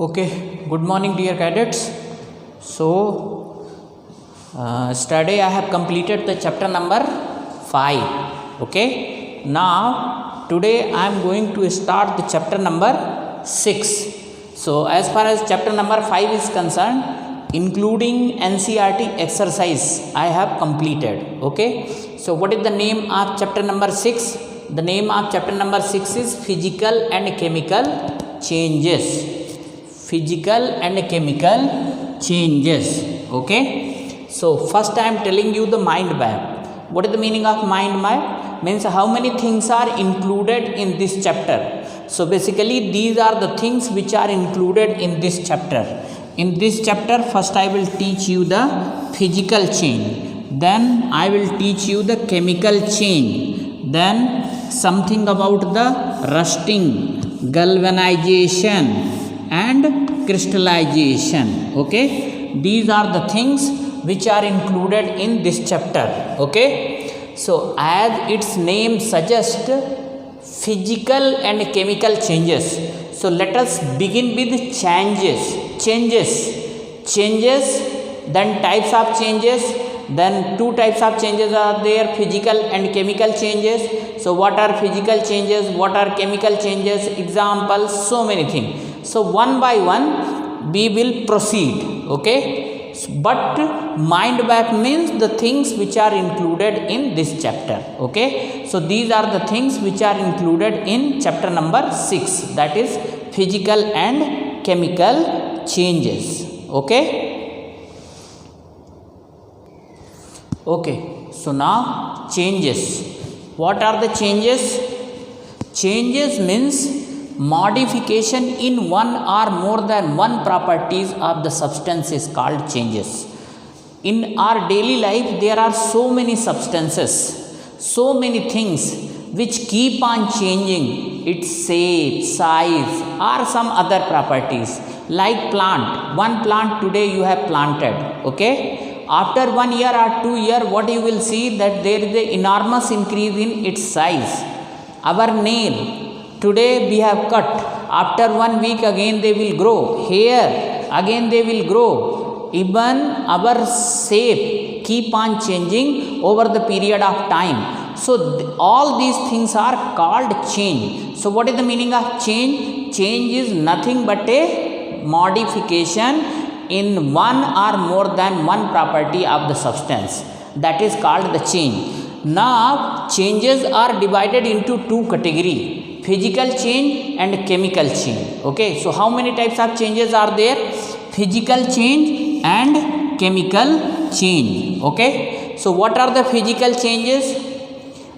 Okay, good morning, dear cadets. So, yesterday I have completed the chapter number 5. Okay, now today I am going to start the chapter number 6. So, as far as chapter number 5 is concerned, including NCERT exercise, I have completed. Okay, so what is the name of chapter number 6? The name of chapter number 6 is Physical and Chemical Changes. Physical and chemical changes. Okay, so first I am telling you the mind map. What is the meaning of mind map? Means how many things are included in this chapter. So basically these are the things which are included in this chapter. In this chapter first I will teach you the physical change, then I will teach you the chemical change, then something about the rusting, galvanization and crystallization. Okay, these are the things which are included in this chapter. Okay, so as its name suggests, physical and chemical changes. So let us begin with changes, then types of changes. Then two types of changes are there, physical and chemical changes. So what are physical changes, what are chemical changes, examples, so many things. So one by one we will proceed. Okay, but mind map means the things which are included in this chapter. Okay, so these are the things which are included in chapter number 6, that is physical and chemical changes. Okay, so now changes. What are the changes? Changes means modification in one or more than one properties of the substance is called changes. In our daily life there are so many substances, so many things which keep on changing its shape, size or some other properties. Like plant, one plant today you have planted. Okay, after 1 year or 2 years, what you will see that there is an enormous increase in its size. Our nail, today we have cut, after 1 week again they will grow, hair again they will grow. Even our shape keep on changing over the period of time. So all these things are called change. So what is the meaning of change? Change is nothing but a modification in one or more than one property of the substance, that is called the change. Now changes are divided into two categories, physical change and chemical change. Okay, so how many types of changes are there? Physical change and chemical change. Okay, so what are the physical changes?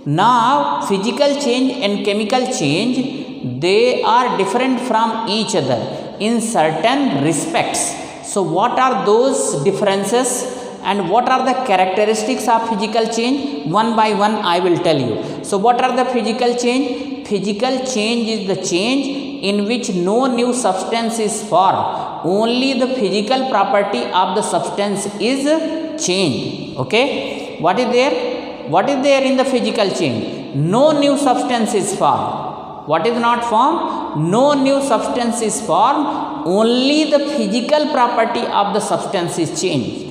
Now physical change and chemical change, they are different from each other in certain respects. So what are those differences and what are the characteristics of physical change? One by one I will tell you. So what are the physical change? Physical change is the change in which no new substance is formed, only the physical property of the substance is changed. Okay, what is there? What is there in the physical change? No new substance is formed. What is not formed? No new substance is formed, only the physical property of the substance is changed.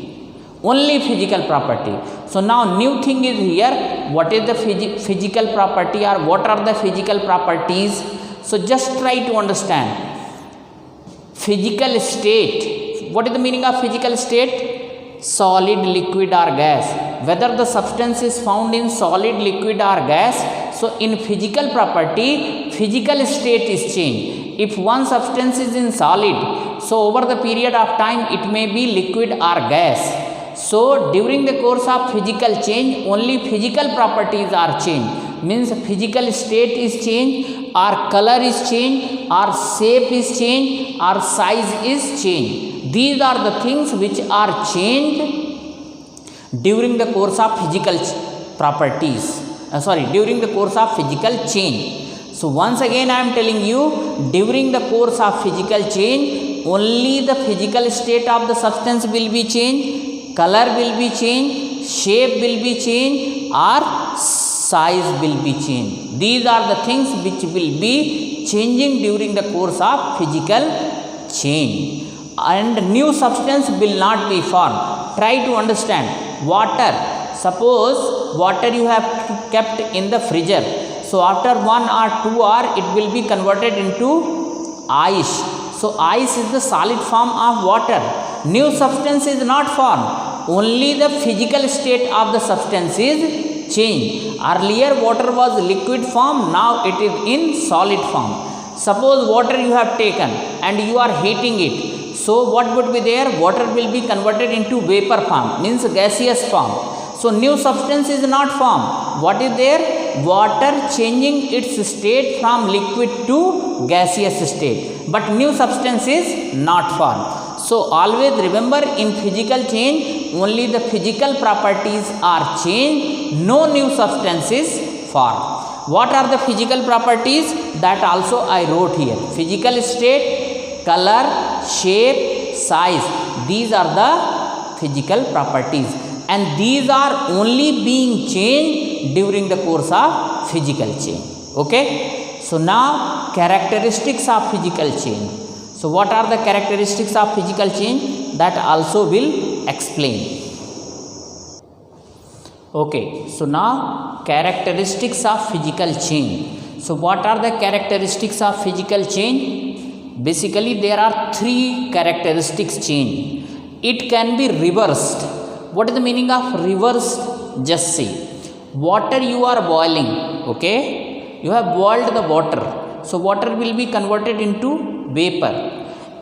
Only physical property. So now new thing is here. What is the physical property or what are the physical properties? So just try to understand. Physical state. What is the meaning of physical state? Solid, liquid or gas. Whether the substance is found in solid, liquid or gas. So in physical property, physical state is changed. If one substance is in solid, so over the period of time it may be liquid or gas. So during the course of physical change, only physical properties are changed. Means physical state is changed, or color is changed, or shape is changed, or size is changed. These are the things which are changed during the course of physical properties. During the course of physical change. So once again I am telling you, during the course of physical change, only the physical state of the substance will be changed, color will be changed, shape will be changed, or size will be changed. These are the things which will be changing during the course of physical change, and new substance will not be formed. Try to understand. Water, suppose water you have kept in the freezer, so after 1 or 2 hour it will be converted into ice. So ice is the solid form of water. New substance is not formed, only the physical state of the substance is changed. Earlier water was liquid form, now it is in solid form. Suppose water you have taken and you are heating it, so what would be there? Water will be converted into vapor form, means gaseous form. So new substance is not formed. What is there? Water changing its state from liquid to gaseous state, but new substance is not formed. So always remember, in physical change only the physical properties are changed, no new substance is formed. What are the physical properties? That also I wrote here. Physical state, color, shape, size. These are the physical properties, and these are only being changed during the course of physical change. Okay. So now characteristics of physical change. So what are the characteristics of physical change? That also will explain. Okay, so now characteristics of physical change. So what are the characteristics of physical change? Basically there are 3 characteristics change. It can be reversed. What is the meaning of reversed? Just see. Water you are boiling, okay? You have boiled the water. So water will be converted into vapor.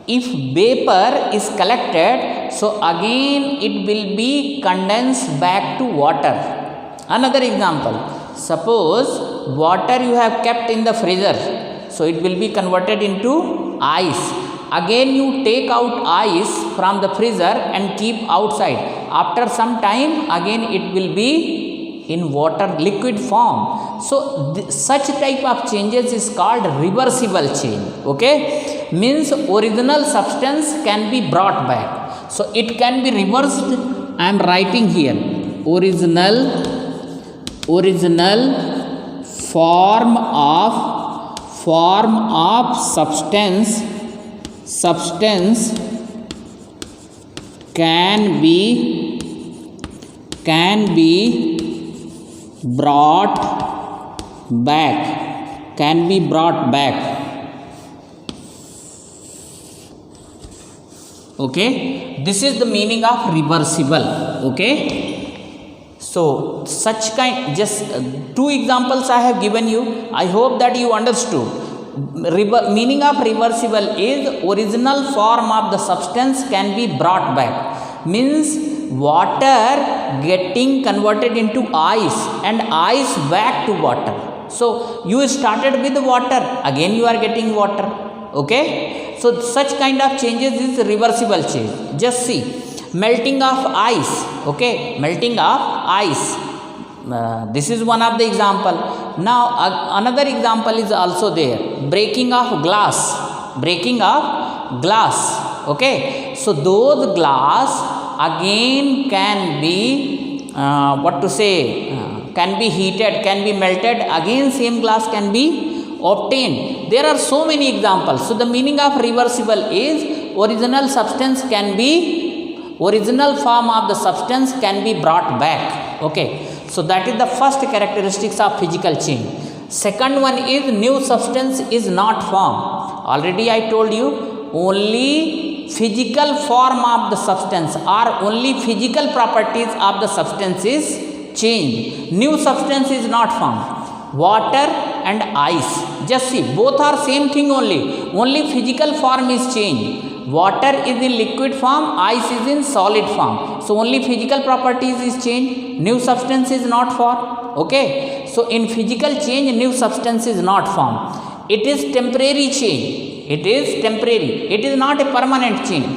If vapor is collected, so again it will be condensed back to water. Another example, suppose water you have kept in the freezer, so it will be converted into ice. Again you take out ice from the freezer and keep outside. After some time again it will be in water, liquid form. So such type of changes is called reversible change. Okay, means original substance can be brought back. So it can be reversed. I am writing here original form of substance can be brought back. Okay, this is the meaning of reversible. Okay, so such kind, just 2 examples I have given you. I hope that you understood. Meaning of reversible is original form of the substance can be brought back, means water getting converted into ice and ice back to water. So you started with water, again you are getting water. Okay, so such kind of changes is reversible change. Just see, melting of ice. Okay, melting of ice. This is one of the example. Now another example is also there. Breaking of glass. Okay, so those glass again can be can be heated, can be melted, again same glass can be obtained. There are so many examples. So the meaning of reversible is original form of the substance can be brought back. Okay, so that is the first characteristics of physical change. Second one is new substance is not formed. Already I told you, only physical form of the substance or only physical properties of the substance is changed. New substance is not formed. Water and ice, just see, both are same thing only physical form is changed. Water is in liquid form, ice is in solid form. So only physical properties is changed, new substance is not formed. Okay, so in physical change new substance is not formed. It is temporary change. It is temporary. It is not a permanent change.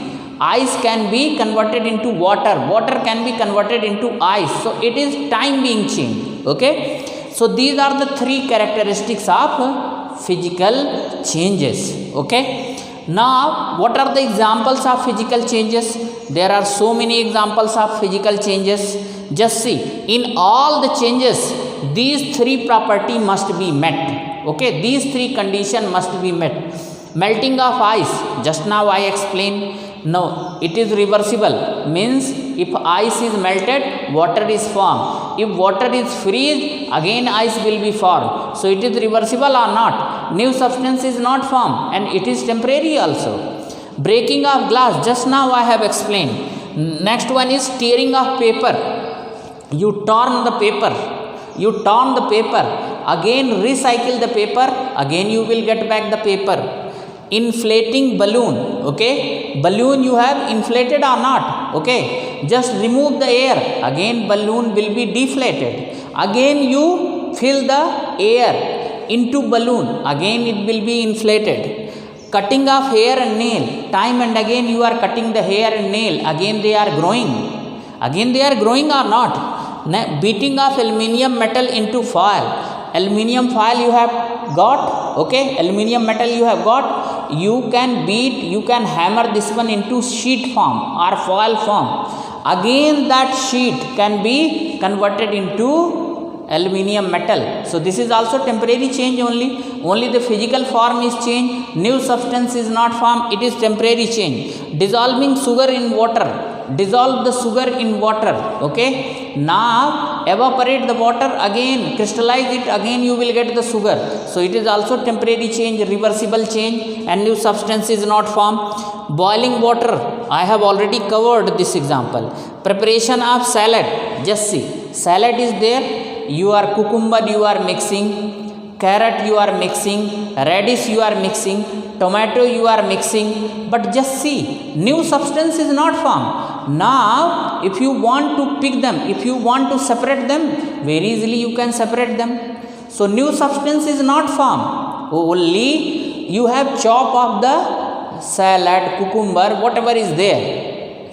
Ice can be converted into water. Water can be converted into ice. So it is time being changed. Okay, so these are the 3 characteristics of physical changes. Okay, now what are the examples of physical changes? There are so many examples of physical changes. Just see, in all the changes these 3 property must be met. Okay, these 3 condition must be met. Melting of ice, just now I explained. No, it is reversible, means if ice is melted, water is formed. If water is freeze, again ice will be formed. So it is reversible or not? New substance is not formed and it is temporary also. Breaking of glass, just now I have explained. Next one is tearing of paper. You torn the paper, again recycle the paper, again you will get back the paper. Inflating balloon, okay, balloon you have inflated or not, okay, just remove the air, again balloon will be deflated, again you fill the air into balloon, again it will be inflated. Cutting of hair and nail, time and again you are cutting the hair and nail, again they are growing or not. Beating of aluminium metal into foil, aluminium foil you have got, okay, aluminium metal you have got, you can beat, you can hammer this one into sheet form or foil form, again that sheet can be converted into aluminium metal. So this is also temporary change, only the physical form is changed, new substance is not formed, it is temporary change. Dissolving sugar in water, dissolve the sugar in water, okay, now evaporate the water, again crystallize it, again you will get the sugar. So it is also temporary change, reversible change, and new substance is not formed. Boiling water, I have already covered this example. Preparation of salad, just see, salad is there, you are cucumber you are mixing, carrot you are mixing, radish you are mixing, tomato you are mixing, but just see, new substance is not formed. Now if you want to pick them, if you want to separate them, very easily you can separate them. So new substance is not formed, only you have chop of the salad, cucumber, whatever is there,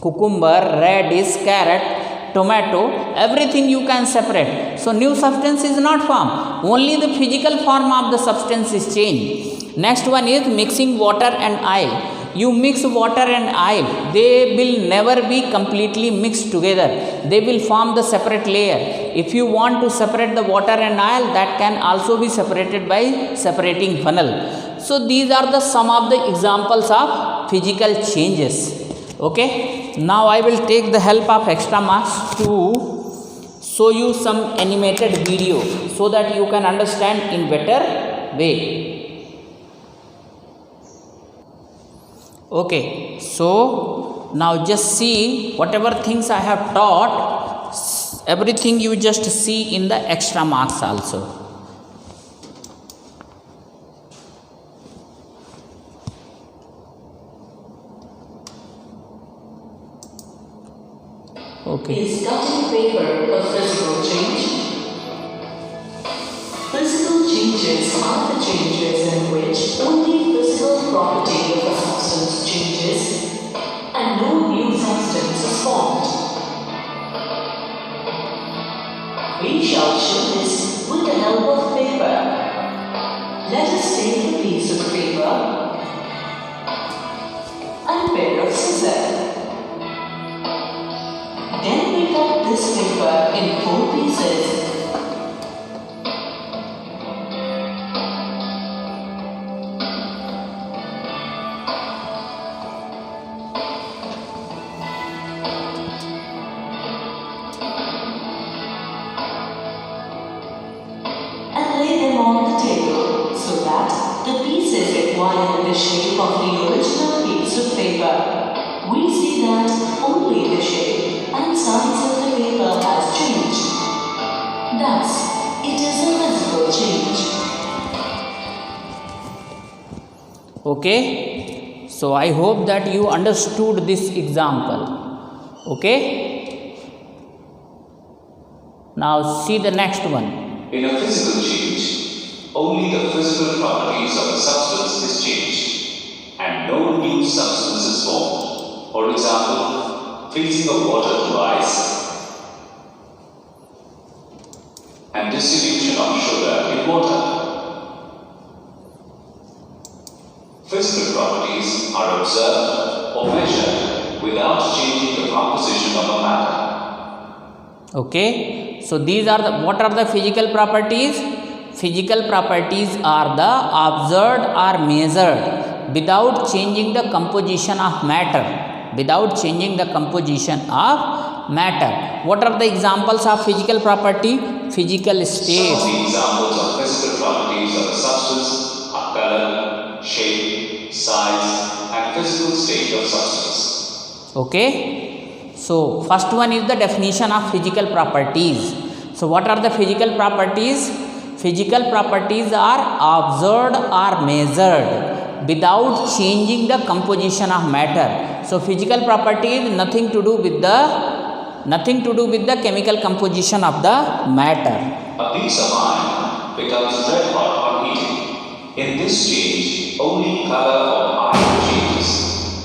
cucumber, radish, carrot, tomato, everything you can separate. So new substance is not formed, only the physical form of the substance is changed. Next one is mixing water and oil. You mix water and oil, they will never be completely mixed together, they will form the separate layer. If you want to separate the water and oil, that can also be separated by separating funnel. So these are the some of the examples of physical changes, okay. Now I will take the help of extra marks to show you some animated video so that you can understand in better way. Okay, so now just see whatever things I have taught, everything you just see in the extra marks also. Okay. Is cutting paper a physical change? Physical changes are the changes in which only physical property of a substance changes and no new substance is formed. We shall show this with the help of paper. Let us take a piece of paper and a pair of scissors. Then we cut this paper in 4 pieces. And lay them on the table so that the pieces acquire the shape of the original piece of paper. We see that only the shape and size of the paper has changed. Thus, it is a physical change. Okay, so I hope that you understood this example, okay. Now see the next one. In a physical change, only the physical properties of the substance is changed and no new substance is formed. For example, freezing of water to ice and dissolution of sugar in water. Physical properties are observed or measured without changing the composition of a matter. Okay, so these are the, what are the physical properties? physical properties are the observed or measured without changing the composition of matter. Without changing the composition of matter. What are the examples of physical property? Physical Some states. of the examples of physical properties of a substance are color, shape, size, and physical state of substance. Okay. So first one is the definition of physical properties. So what are the physical properties? Physical properties are observed or measured without changing the composition of matter. So physical property is nothing to do with the chemical composition of the matter. A piece of iron becomes red hot on heating. In this change, only color of iron changes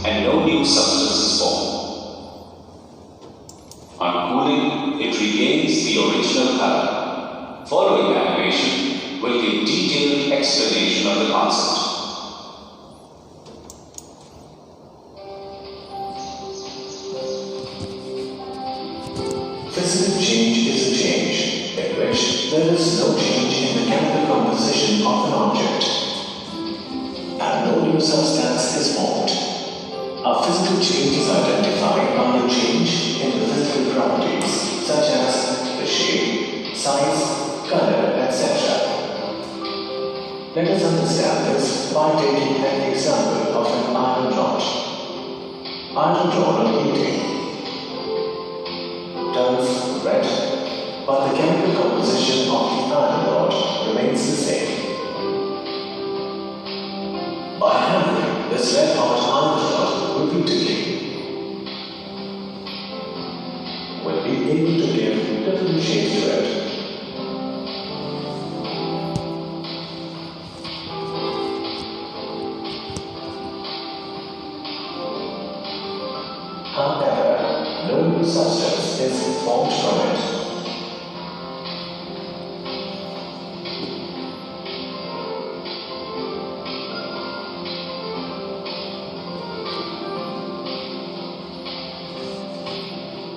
and no new substance is formed. On cooling, it regains the original color. Following animation will give detailed explanation of the concept. Physical change is a change in which there is no change in the chemical composition of an object, and no new substance is formed. A physical change is identified by a change in the physical properties such as the shape, size, color, etc. Let us understand this by taking an example of an iron rod. Iron rod on heating turns red, but the chemical composition of the iron rod remains the same. By handling this red hot iron rod repeatedly, we'll be able to give different shades to it. However, no new substance is formed from it.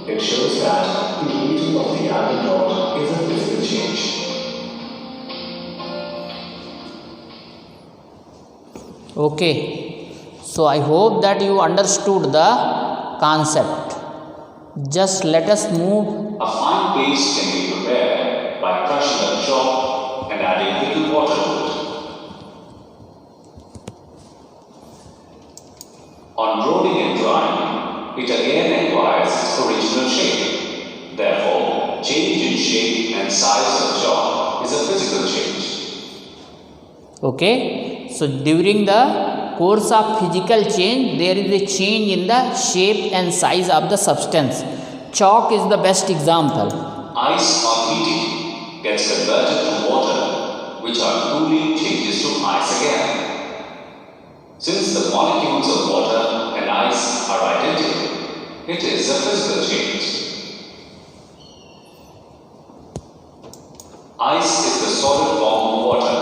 It shows that the heating of the iron rod is a physical change. Okay. So I hope that you understood the concept. Just let us move. A fine paste can be prepared by crushing a chalk and adding little water to it. On rolling and drying, it again acquires its original shape. Therefore, change in shape and size of chalk is a physical change. Okay. So during the course of physical change, there is a change in the shape and size of the substance. Chalk is the best example. Ice on heating gets converted to water, which on cooling changes to ice again. Since the molecules of water and ice are identical, it is a physical change. Ice is the solid form of water,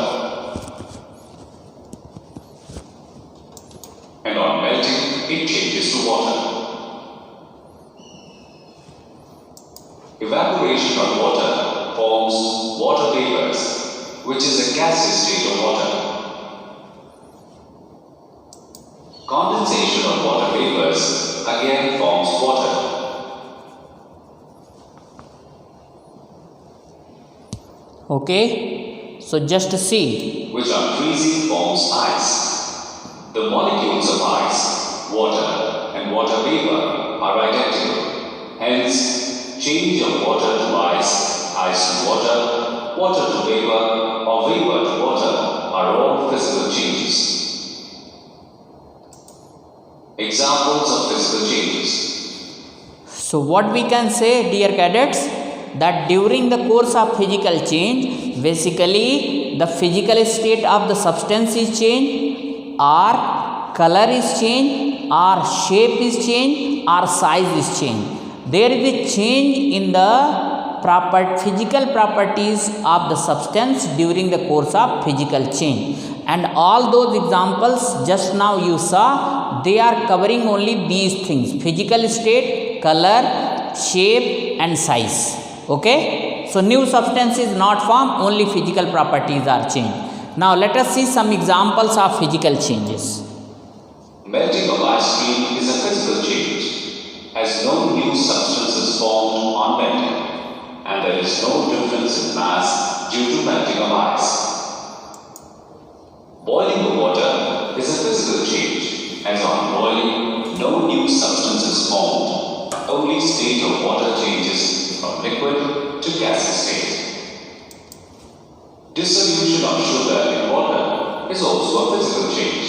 and on melting, it changes to water. Evaporation of water forms water vapors, which is a gaseous state of water. Condensation of water vapors again forms water. Okay. So just see. Which on freezing forms ice. The molecules of ice, water, and water vapor are identical. Hence, change of water to ice, ice to water, water to vapor, or vapor to water are all physical changes. Examples of physical changes. So what we can say, dear cadets, that during the course of physical change, basically the physical state of the substance is changed, or color is changed, or shape is changed, or size is changed. There is a change in the physical properties of the substance during the course of physical change. And all those examples just now you saw, they are covering only these things: physical state, color, shape and size. Okay. So new substance is not formed, only physical properties are changed. Now let us see some examples of physical changes. Melting of ice cream is a physical change, as no new substance is formed on melting, and there is no difference in mass due to melting of ice. Boiling of water is a physical change, as on boiling, no new substance is formed, only state of water changes from liquid to gaseous state. Dissolution of sugar in water is also a physical change.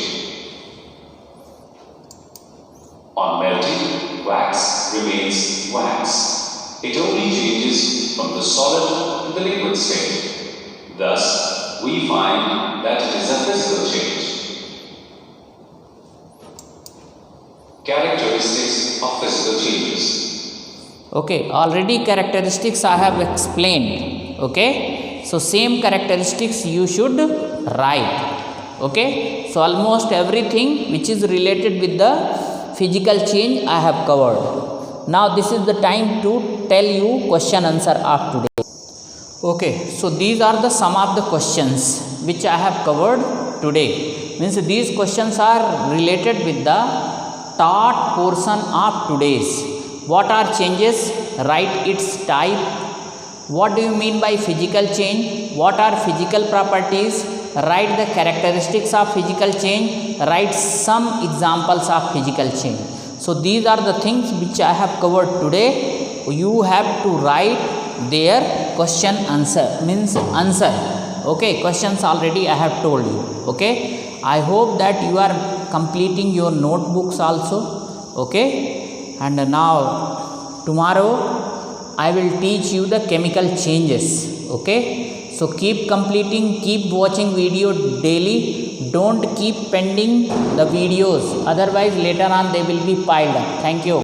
On melting, wax remains wax. It only changes from the solid to the liquid state. Thus, we find that it is a physical change. Characteristics of physical changes. Okay, already characteristics I have explained. Okay, so same characteristics you should write. Okay, so almost everything which is related with the physical change I have covered. Now this is the time to tell you question answer of today. Okay, so these are the some of the questions which I have covered today. Means these questions are related with the taught portion of today's. What are changes? Write its type. What do you mean by physical change? What are physical properties? Write the characteristics of physical change. Write some examples of physical change. So these are the things which I have covered today. You have to write their question answer, means answer. Okay, questions already I have told you. Okay, I hope that you are completing your notebooks also. Okay, and now tomorrow I will teach you the chemical changes. Okay, so keep completing, keep watching video daily. Don't keep pending the videos, otherwise later on they will be piled up. Thank you.